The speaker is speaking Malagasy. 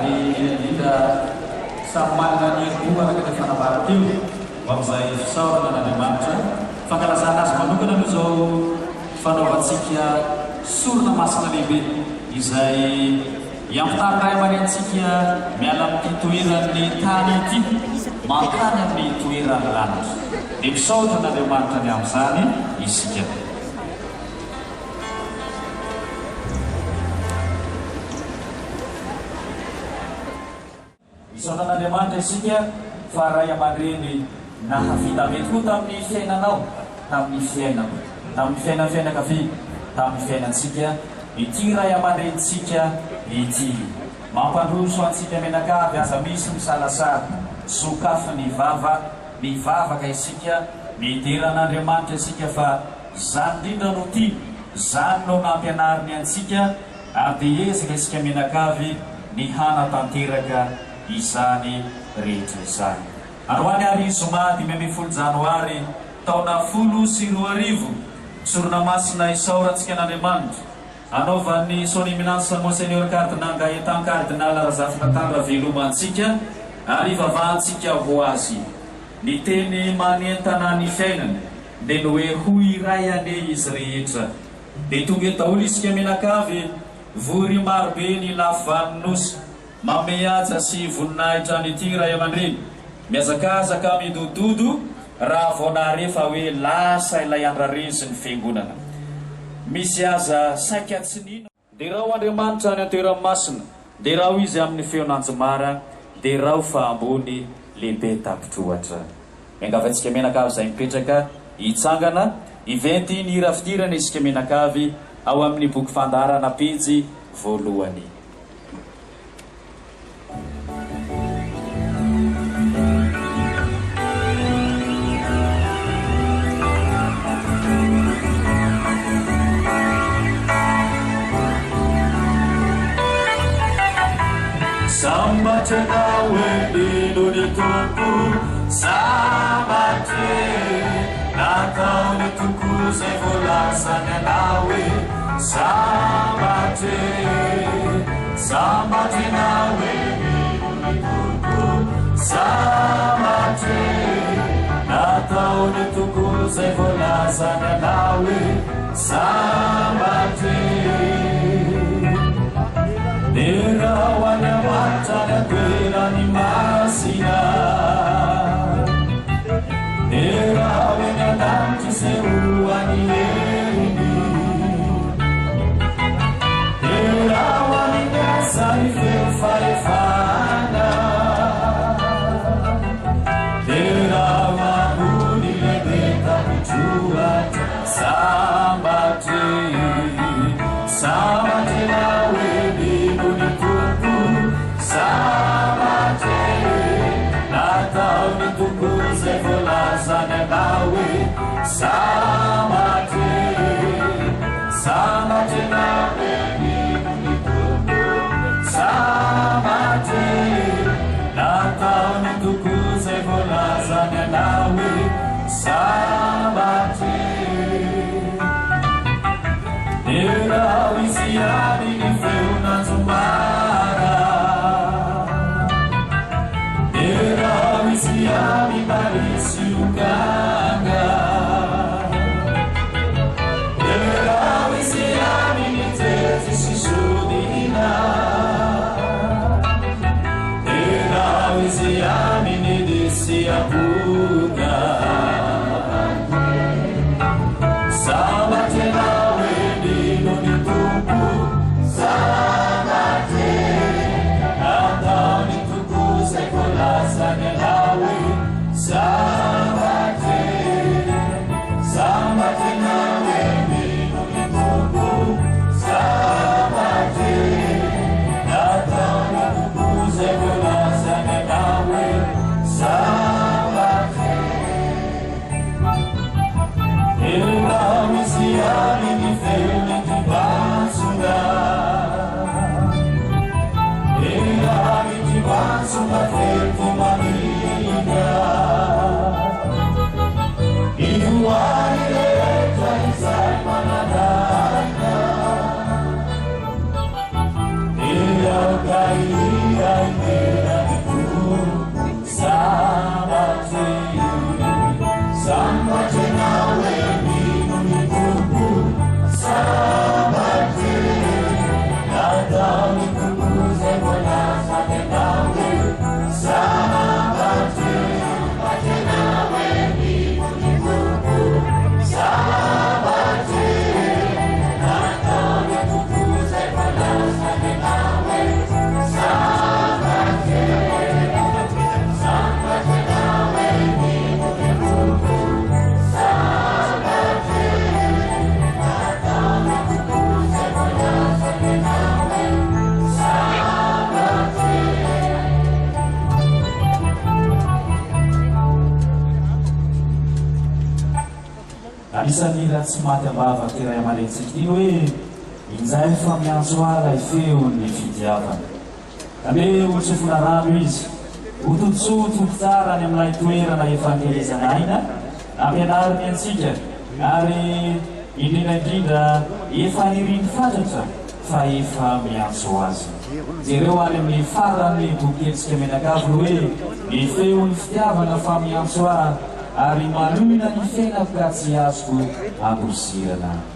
indrindra samy manana ny herim-po araka ny fanavaran-teo ho amin'izay fisaorana n'Andriamanitra fankalazana azy manokana aloha zao fanaovantsika sorona masina lehibe izay iampitahaka ray aman'antsika miala amin'ity toeran'ny tany ity mankany amin'ny toeran'ny lanitra dia misaotra n'Andriamanitra ny amin'izany isika. Misaotra n'Andriamanitra isika fa ray aman-dreny nahavita mety koa tamin'ny fiainanao, tamin'ny fiainantsika ity ray aman-drenitsika ity mampandroso antsika menakavy aza misy misalasary sokafy mivavaka isika miteran'Andriamanitra isika fa zany indrindra no ty zany no nampianariny antsika ary dia ezaka isika menakavy ny hanatanteraka izany rehetra izany. Androany ary zoma 10 janoary taona 2020 sorona masina isaorantsika n'Andriamanitra anaovan'ny son éminence monseigneur cardinal Gaëtan cardinal Razafy Natandra velomantsika ary vavahantsika ho azy ny teny manentana ny fiainany dia ny hoe ho iray ane izy rehetra dia tonga eto daholo isika menakavy vory marobe ny lafivanin'nosy mameaja sy voninahitra nyty ray aman-dreny miazakazaka midododo raha voanarefa hoe lasa ilay andrareny ny fiangonana misy aza saika tsy nino dia raha ho Andriamanitra ny antoerany masina dia raha ho izy amin'ny feonanjomara dia raha ho fa ambony lehibe tapitrohatra miangavantsika menakavy izay mipetraka hitsangana iventy ny hira fidirana isika menakavy ao amin'ny boky fandarana pejy voalohany. Sambatre nawe lilo ni tuku Sambatre Natau ni tuku Zevolasanya nawe Sambatre Sambatre nawe lilo ni tuku Sambatre Natau ni tuku Zevolasanya nawe Sambatre Dera wana matana kwera ni masina Dera wena danti seua ni eni Dera wani nasa ni feufalefana Dera wabuni lebeta kuchua Sambate anisan'ny raha tsy maty ambava tiray amaletsika ity hoe inzay fa miantso ala ifeo ny fidiavana ame otsofona rano izy hototsoto tsara any amin'ilay toerana efangelizana aina ampianariny antsika ary indrindraindrindra efa niriny fatratra fa efa miantso azy jereo any amin'ny farany bokentsika menakavy hoe ny feon'ny fitiavana fa miantso ary manona ny fiainako ka tsy azoko androsirana